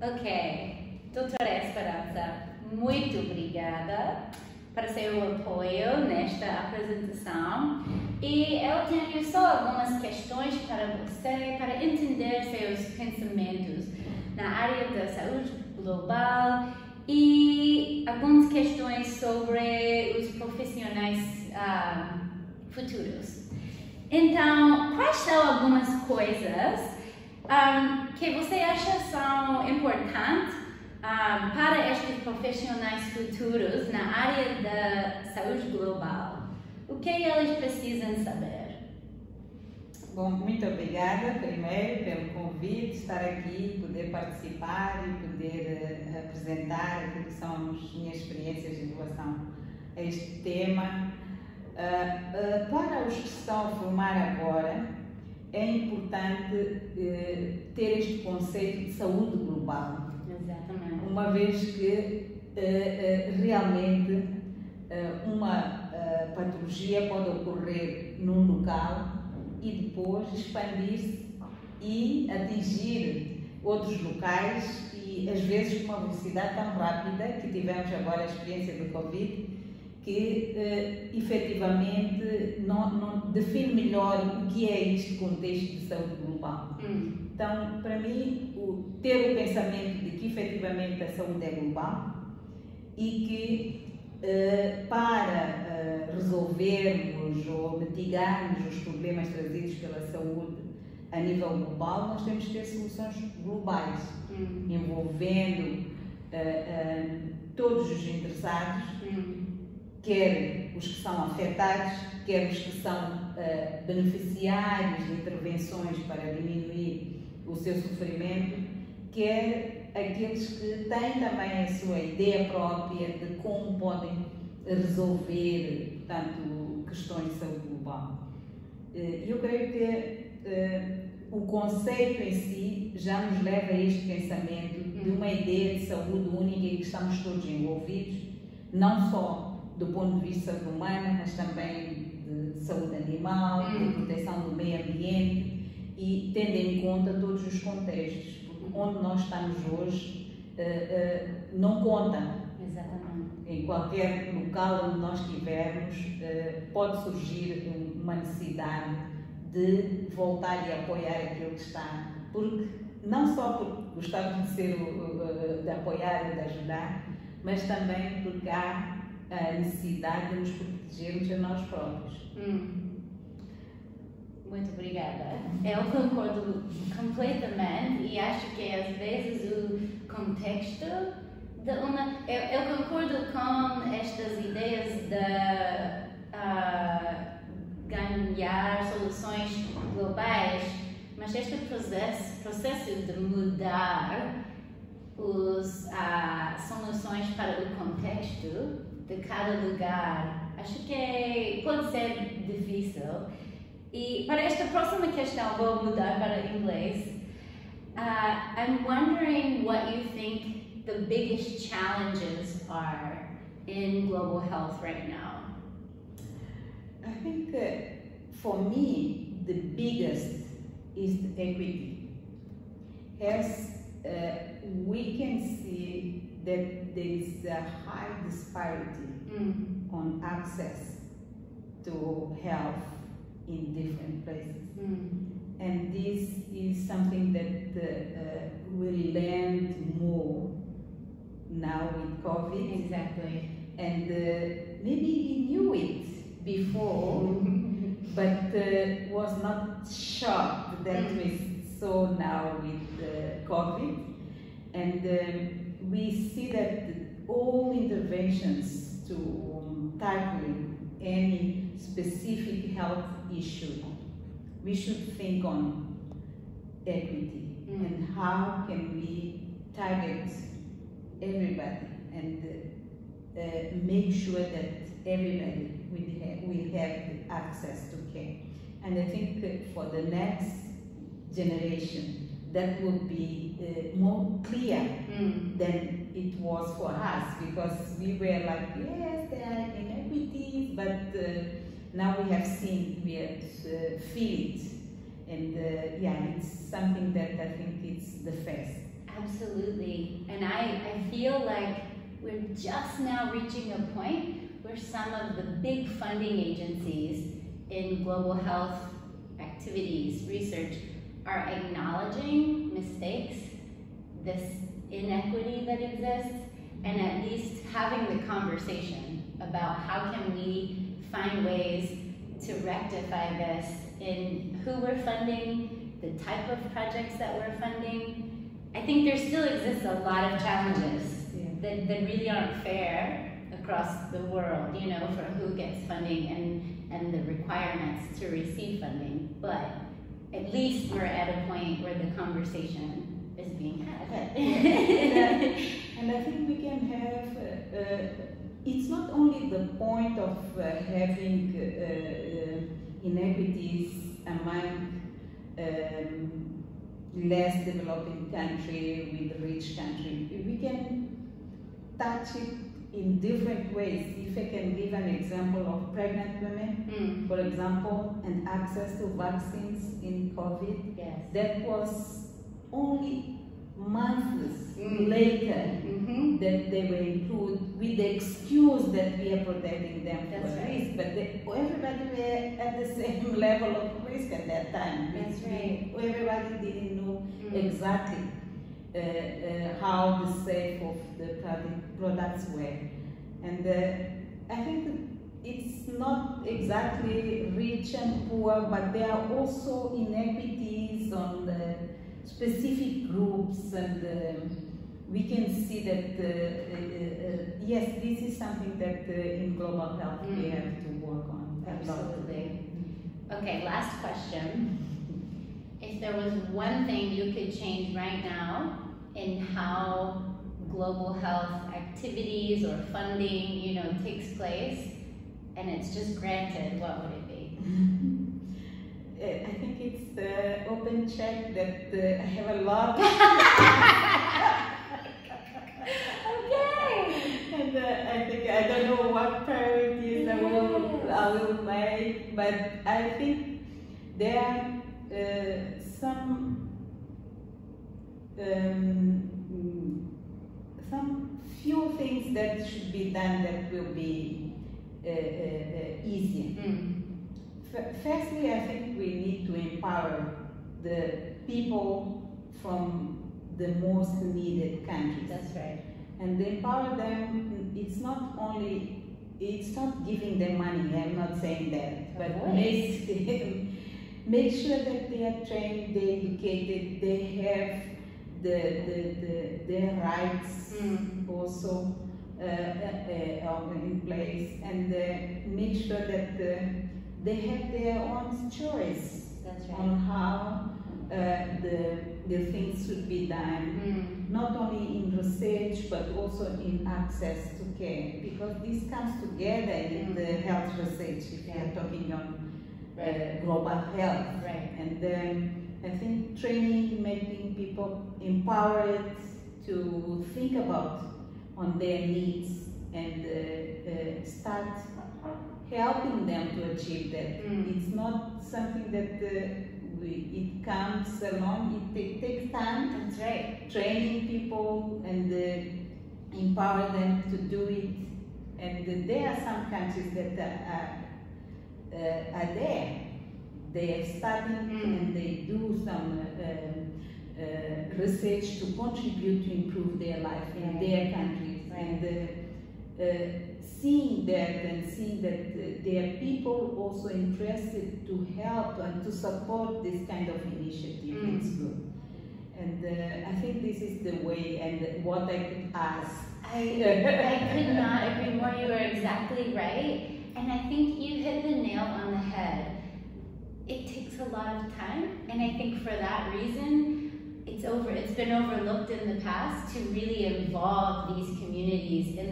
Ok, doutora Esperança, muito obrigada por seu apoio nesta apresentação. E eu tenho só algumas questões para você, para entender seus pensamentos na área da saúde global e algumas questões sobre os profissionais futuros. Então, quais são algumas coisas que você acha são importantes para estes profissionais futuros na área da saúde global? O que eles precisam saber? Bom, muito obrigada primeiro pelo convite, estar aqui, poder participar e poder apresentar aquilo que são as minhas experiências em relação a este tema. Para os que estão a formar agora, é importante ter este conceito de saúde global. Exatamente. Uma vez que realmente uma patologia pode ocorrer num local e depois expandir-se e atingir outros locais e às vezes com uma velocidade tão rápida que tivemos agora a experiência do Covid, que efetivamente não define melhor o que é este contexto de saúde global. Então, para mim, ter o pensamento de que efetivamente a saúde é global e que para resolvermos ou mitigarmos os problemas trazidos pela saúde a nível global, nós temos que ter soluções globais, envolvendo todos os interessados, quer os que são afetados, quer os que são beneficiários de intervenções para diminuir o seu sofrimento, quer aqueles que têm também a sua ideia própria de como podem resolver, portanto, questões de saúde global. Eu creio que o conceito em si já nos leva a este pensamento de uma ideia de saúde única em que estamos todos envolvidos, não só do ponto de vista de saúde humana, mas também de saúde animal, de proteção do meio ambiente e tendo em conta todos os contextos, porque onde nós estamos hoje não conta. Exatamente. Em qualquer local onde nós estivermos, pode surgir uma necessidade de voltar e apoiar aquilo que está, porque não só por gostarmos de apoiar e de ajudar, mas também porque há a necessidade de nos protegermos a nós próprios. Muito obrigada. Eu concordo completamente e acho que às vezes o contexto de uma... Eu concordo com estas ideias de ganhar soluções globais, mas este processo de mudar as soluções para o contexto de cada lugar, acho que pode ser difícil. E para esta próxima questão, vou mudar para inglês. I'm wondering what you think the biggest challenges are in global health right now. I think for me, the biggest is the equity. As we can see that there is a high disparity on access to health in different places. And this is something that we learned more now with COVID. Exactly. And maybe we knew it before, but was not shocked that we saw now with COVID. And we see that all interventions to tackling any specific health issue, we should think on equity and how can we target everybody and make sure that everybody will have access to care. And I think that for the next generation, that will be more clear than it was for us, because we were like, yes, there are inequities, but now we have seen, we have feel it, and yeah, it's something that I think it's the first. Absolutely. And I feel like we're just now reaching a point where some of the big funding agencies in global health activities, research, are acknowledging mistakes, this inequity that exists, and at least having the conversation about how can we find ways to rectify this in who we're funding, the type of projects that we're funding. I think there still exists a lot of challenges that really aren't fair across the world, you know, for who gets funding and the requirements to receive funding. But at least we're at a point where the conversation is being had. And I think we can have, it's not only the point of having inequities among less developing country with rich country. We can touch it in different ways. If I can give an example of pregnant women, for example, and access to vaccines in COVID, that was only months later that they were included with the excuse that we are protecting them from risk. But everybody were at the same level of risk at that time. Everybody didn't know exactly how the safe of the products were. And I think it's not exactly rich and poor, but there are also inequities on the specific groups, and we can see that yes, this is something that in global health we have to work on. Absolutely. Okay, last question. If there was one thing you could change right now in how global health activities or funding, you know, takes place, and it's just granted, what would it be? I think it's the open check that I have a lot. Okay. And I think I don't know what priorities I will make, but I think there are some few things that should be done that will be easier. Firstly, I think we need to empower the people from the most needed countries. That's right. And empower them, it's not giving them money, I'm not saying that, but make sure that they are trained, they're educated, they have their rights also in place, and make sure that they have their own choice on how the things should be done, not only in research but also in access to care, because this comes together in the health research if we are talking on global health. And I think training, making people empowered to think about on their needs and start helping them to achieve that. It's not something that it comes along, it takes time. That's right. Training people and empower them to do it. And there are some countries that are there. They are studying and they do some research to contribute to improve their life in their countries. And seeing that and seeing that there are people also interested to help and to support this kind of initiative, it's good. And I think this is the way and what I could ask. I could not agree more. You are exactly right. And I think you hit the nail on the head. It takes a lot of time, and I think for that reason, it's been overlooked in the past to really involve these communities in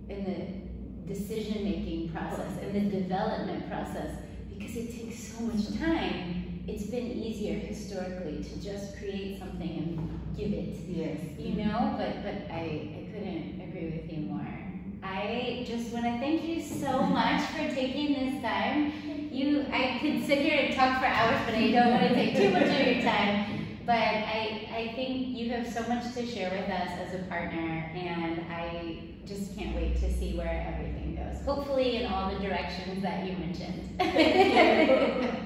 the decision-making process, in the development process, because it takes so much time. It's been easier historically to just create something and give it. Yes. You know, but I couldn't agree with you more. I just want to thank you so much for taking this time. I could sit here and talk for hours, but I don't want to take too much of your time. But I think you have so much to share with us as a partner, and I just can't wait to see where everything goes. Hopefully in all the directions that you mentioned. Thank you.